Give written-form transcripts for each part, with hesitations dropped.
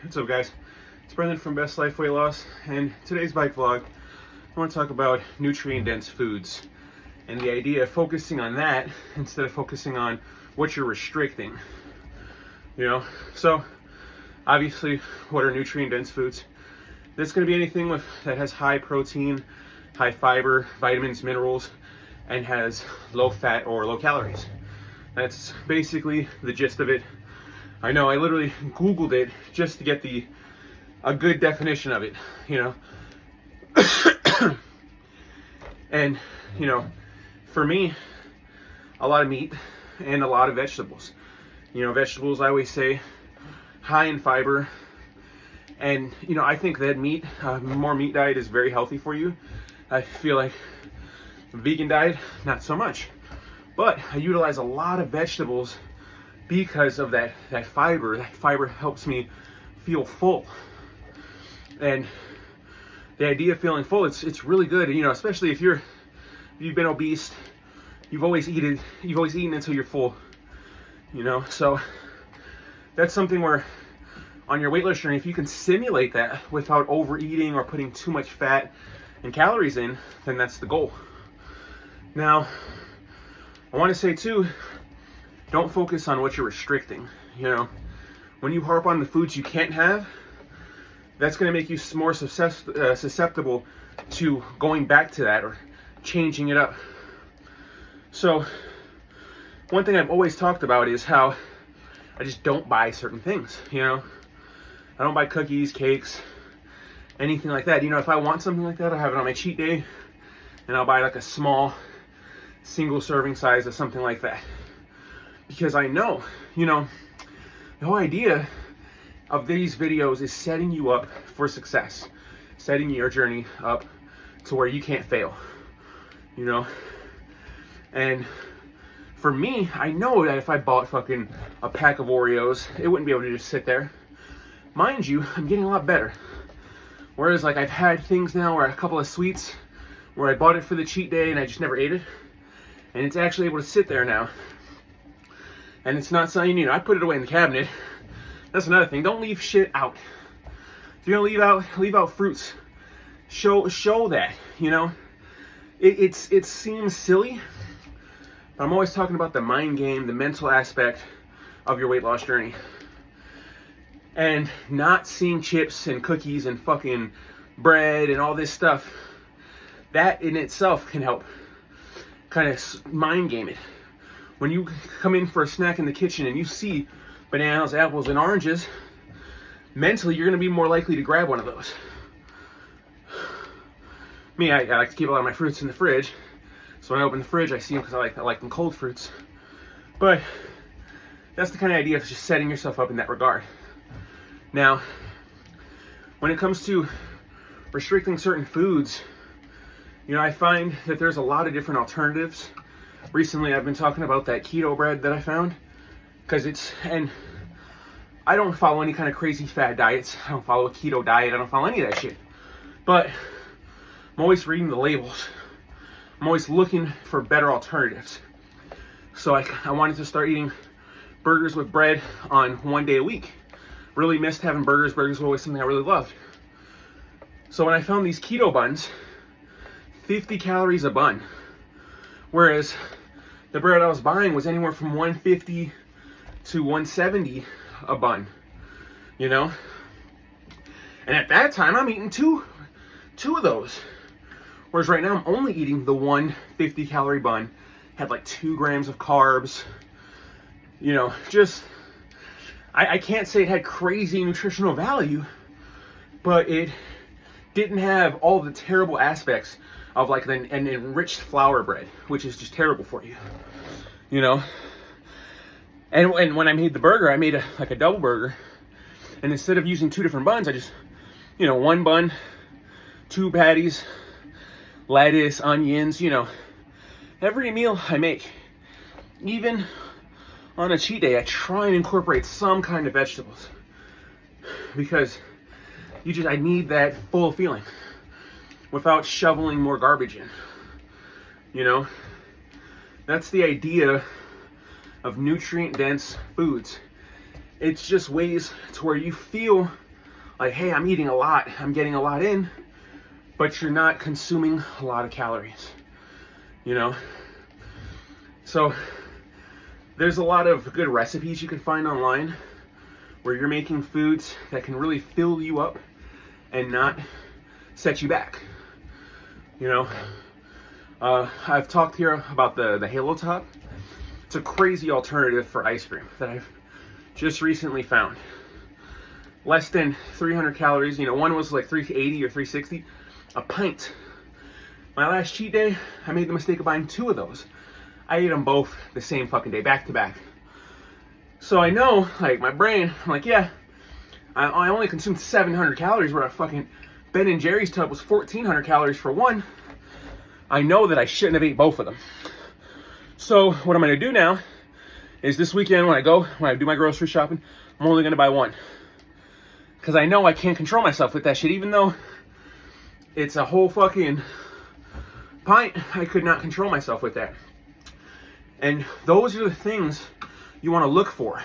What's up, guys? It's Brendan from Best Life Weight Loss, and today's bike vlog, I want to talk about nutrient-dense foods and the idea of focusing on that instead of focusing on what you're restricting. So obviously, what are nutrient-dense foods? That's going to be anything that has high protein, high fiber, vitamins, minerals, and has low fat or low calories. That's basically the gist of it. I know, I literally Googled it just to get a good definition of it, And, for me, a lot of meat and a lot of vegetables. Vegetables, I always say, high in fiber. And, I think that more meat diet is very healthy for you. I feel like vegan diet, not so much. But I utilize a lot of vegetables because of that fiber. That fiber helps me feel full. And the idea of feeling full, it's really good, especially if you've been obese, you've always eaten until you're full, So that's something where on your weight loss journey, if you can simulate that without overeating or putting too much fat and calories in, then that's the goal. Now, I want to say too, don't focus on what you're restricting. When you harp on the foods you can't have, that's going to make you more susceptible to going back to that or changing it up. So one thing I've always talked about is how I just don't buy certain things. I don't buy cookies, cakes, anything like that. If I want something like that, I'll have it on my cheat day, and I'll buy like a small single serving size of something like that. Because I know, the whole idea of these videos is setting you up for success, setting your journey up to where you can't fail, And for me, I know that if I bought fucking a pack of Oreos, it wouldn't be able to just sit there. Mind you, I'm getting a lot better. Whereas like I've had things now where a couple of sweets where I bought it for the cheat day and I just never ate it. And it's actually able to sit there now. And it's not something, I put it away in the cabinet. That's another thing. Don't leave shit out. If you're gonna leave out fruits, show that, It seems silly, but I'm always talking about the mind game, the mental aspect of your weight loss journey. And not seeing chips and cookies and fucking bread and all this stuff, that in itself can help kind of mind game it. When you come in for a snack in the kitchen and you see bananas, apples, and oranges, mentally you're going to be more likely to grab one of those. Me, I like to keep a lot of my fruits in the fridge, so when I open the fridge I see them because I like them cold fruits. But that's the kind of idea of just setting yourself up in that regard. Now, when it comes to restricting certain foods, I find that there's a lot of different alternatives. Recently, I've been talking about that keto bread that I found, and I don't follow any kind of crazy fad diets. I don't follow a keto diet. I don't follow any of that shit. But I'm always reading the labels. I'm always looking for better alternatives. So I wanted to start eating burgers with bread on 1 day a week. Really missed having burgers. Burgers were always something I really loved. So when I found these keto buns, 50 calories a bun. Whereas the bread I was buying was anywhere from 150 to 170 a bun, And at that time, I'm eating two of those. Whereas right now, I'm only eating the 150 calorie bun. Had like 2 grams of carbs. I can't say it had crazy nutritional value, but it didn't have all the terrible aspects of like an enriched flour bread, which is just terrible for you, And when I made the burger, I made a double burger, and instead of using 2 different buns, I just, 1 bun, 2 patties, lettuce, onions, every meal I make, even on a cheat day, I try and incorporate some kind of vegetables because I need that full feeling without shoveling more garbage in, That's the idea of nutrient-dense foods. It's just ways to where you feel like, hey, I'm eating a lot, I'm getting a lot in, but you're not consuming a lot of calories, you know? So there's a lot of good recipes you can find online where you're making foods that can really fill you up and not set you back, you know? I've talked here about the Halo Top. It's a crazy alternative for ice cream that I've just recently found. Less than 300 calories, you know, one was like 380 or 360, a pint. My last cheat day, I made the mistake of buying 2 of those. I ate them both the same fucking day, back to back. So I know, like, my brain, I'm like, yeah, I only consumed 700 calories where a fucking Ben & Jerry's tub was 1,400 calories for one. I know that I shouldn't have ate both of them. So what I'm going to do now is this weekend when I do my grocery shopping, I'm only going to buy one. Because I know I can't control myself with that shit. Even though it's a whole fucking pint, I could not control myself with that. And those are the things you want to look for.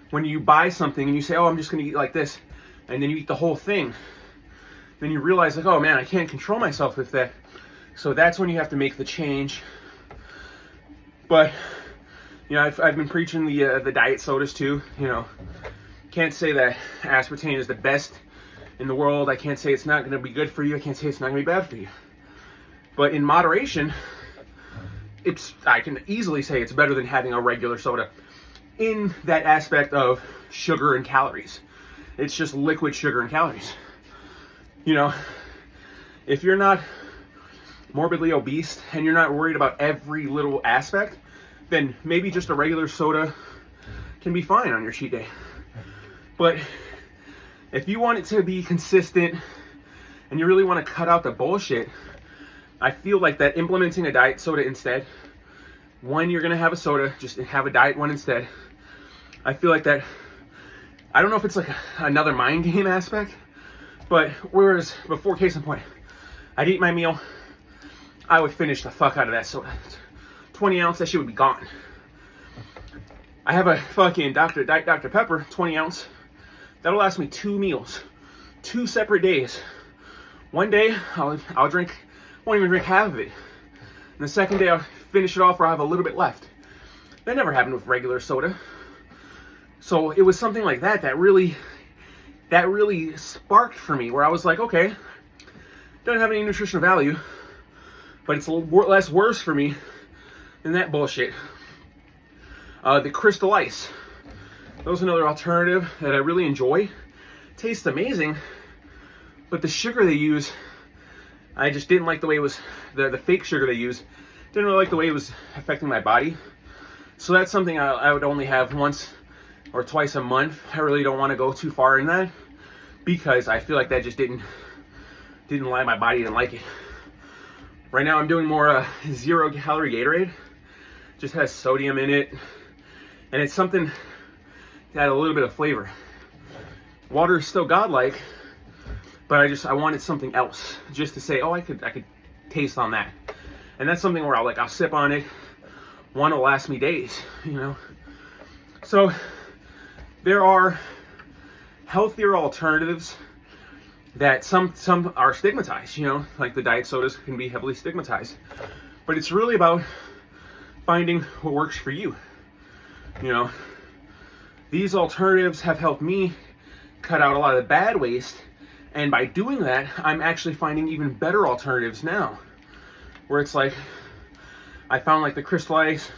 When you buy something and you say, oh, I'm just going to eat like this, and then you eat the whole thing, then you realize, like, oh man, I can't control myself with that. So that's when you have to make the change. But, you know, I've been preaching the diet sodas too, you know. Can't say that aspartame is the best in the world. I can't say it's not going to be good for you. I can't say it's not going to be bad for you. But in moderation, I can easily say it's better than having a regular soda in that aspect of sugar and calories. It's just liquid sugar and calories. You know, if you're not morbidly obese and you're not worried about every little aspect, then maybe just a regular soda can be fine on your cheat day. But if you want it to be consistent and you really want to cut out the bullshit, I feel like that implementing a diet soda instead, when you're going to have a soda, just have a diet one instead. I feel like that, I don't know if it's like another mind game aspect, but whereas before, case in point, I'd eat my meal, I would finish the fuck out of that soda. 20 ounce, that shit would be gone. I have a fucking Diet Dr. Pepper, 20 ounce. That'll last me 2 meals, 2 separate days. One day, I'll drink, won't even drink half of it. And the second day, I'll finish it off or I'll have a little bit left. That never happened with regular soda. So it was something like that that really sparked for me, where I was like, okay, doesn't have any nutritional value, but it's a little less worse for me than that bullshit. The Crystal Ice. That was another alternative that I really enjoy. Tastes amazing, but the sugar they use, I just didn't like the way it was, the fake sugar they use, didn't really like the way it was affecting my body. So that's something I would only have once or twice a month. I really don't want to go too far in that because I feel like that just didn't lie, my body didn't like it. Right now I'm doing more 0 calorie Gatorade. Just has sodium in it, and it's something to add a little bit of flavor. Water is still godlike, but I wanted something else, just to say, oh, I could taste on that. And that's something where I'll sip on it. One will last me days, you know. So there are healthier alternatives that some are stigmatized, you know, like the diet sodas can be heavily stigmatized. But it's really about finding what works for you. You know, these alternatives have helped me cut out a lot of the bad waste, and by doing that, I'm actually finding even better alternatives now, where it's like, I found like the Crystal Ice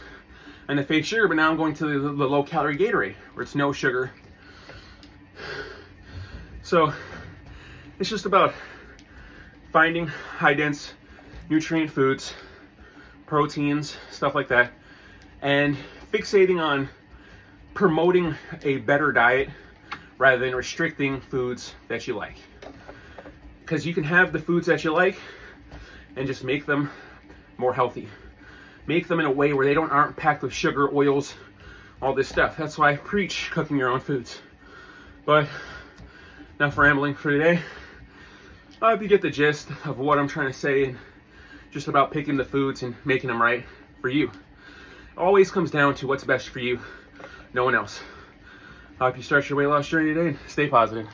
and the fake sugar, but now I'm going to the low calorie Gatorade, where it's no sugar. So it's just about finding high dense nutrient foods, proteins, stuff like that, and fixating on promoting a better diet rather than restricting foods that you like. Because you can have the foods that you like and just make them more healthy. Make them in a way where they aren't packed with sugar, oils, all this stuff. That's why I preach cooking your own foods. But enough rambling for today. I hope you get the gist of what I'm trying to say, and just about picking the foods and making them right for you. It always comes down to what's best for you, no one else. I hope you start your weight loss journey today and stay positive.